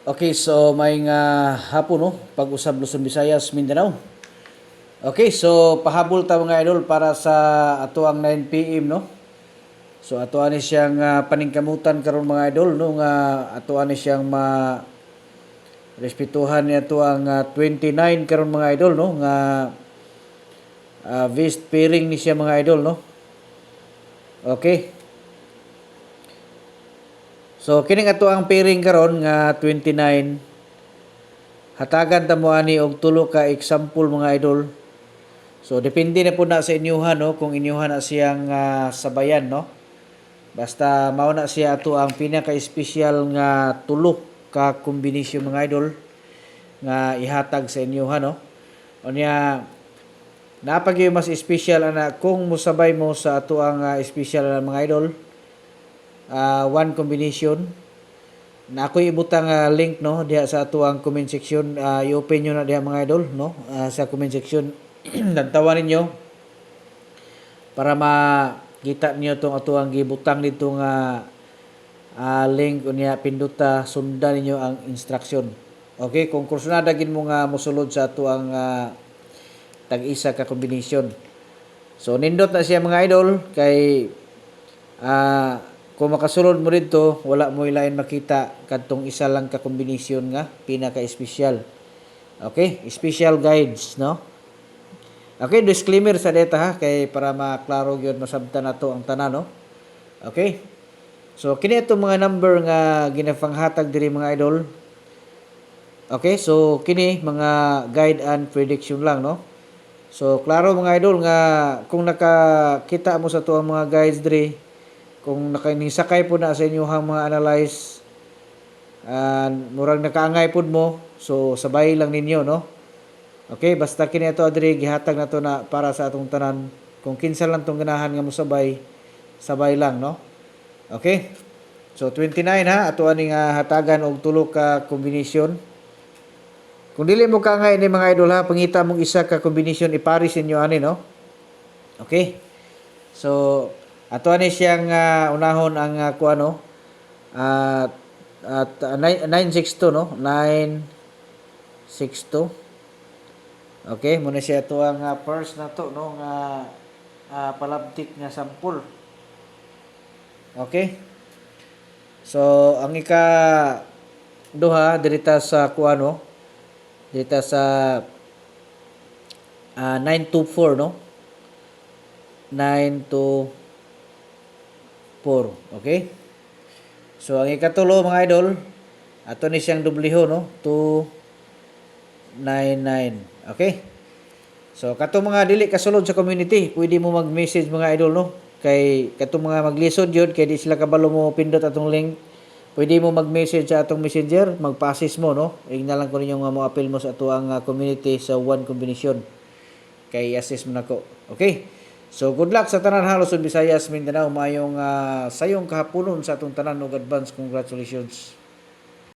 Okay, so may nga hapon no, pag-usab Luzon, Visayas, Mindanao. Okay, so pahabol ta mga idol para sa ato ang 9 PM no. So ato ani siyang paningkamutan karon mga idol no nga ato ani siyang respetuhan ni ato ang 29 karon mga idol no nga vest pairing ni siya mga idol no. Okay. So kining ato ang pairing karon nga 29, hatagan ta mo ani og tulo ka example mga idol. So depende na po na sa inyuhan no kung inyuhan na siyang sabayan no. Basta mao na siya ato ang pinaka-espesyal nga tulo ka kombinasyon mga idol nga ihatag sa inyuhan no. Unya napagyo mas espesyal ana kung musabay mo sa ato ang espesyal na mga idol. One combination na ako'y ibutang link no diha sa ato ang comment section. I-open nyo na diha mga idol no sa comment section. Lantawan ninyo para makita niyo tong ato ang gibutang dito nga link unya pinduta sundan ninyo ang instruction. Okay, kung kursunada gid mo nga mosulod sa ato ang tag-isa ka combination. So nindot na siya mga idol kay kung makasulod mo dito, wala mo ilain makita kadtong isa lang ka kombinasyon nga pinaka-espesyal. Okay, special guides no. Okay, disclaimer sa data ha kay para maklaro gyud masabtan nato ang tanan no. Okay. So kini itong mga number nga ginapanghatag diri mga idol. Okay, so kini mga guide and prediction lang no. So klaro mga idol nga kung nakakita mo sa tuang mga guides diri, kung nakanisakay po na sa inyong mga analyze, murag nakaangay pod mo, so sabay lang ninyo no. Okay, basta kini ato adiri gihatag nato na para sa atong tanan. Kung kinsa lang tong ganahan nga mosabay, sabay lang no. Okay? So 29 ha, ato ani nga hatagan og tulo ka kombinasyon. Kung dili mo kaangay ni mga idol ha, pangita mong isa ka kombinasyon iparis inyo ani no. Okay? So ato ani siyang unahon ang kuano at 962 no, 962. Okay, muna siya ito ang first na to no nga palabtik nga sample. Okay? So ang duha dirita sa kuano, dirita sa 924 no. 924. Okay? So ang ikatulo mga idol, ato ni siyang dubliho no, 299. Okay? So kato mga dili kasulod sa community, pwede mo mag-message mga idol no. Kay kato mga maglisod yun, kay di sila kabalo mo pindot atong link. Pwede mo mag-message sa atong messenger, mag-passes mo no. Igna lang ko ninyo nga mo appeal mo sa ato ang community sa one combination. Kay assist mo nako. Okay? So good luck sa tanan ha, Luzon, Visayas, Mindanao. Mayong sayong kahaponon sa atong tanan ug advance congratulations.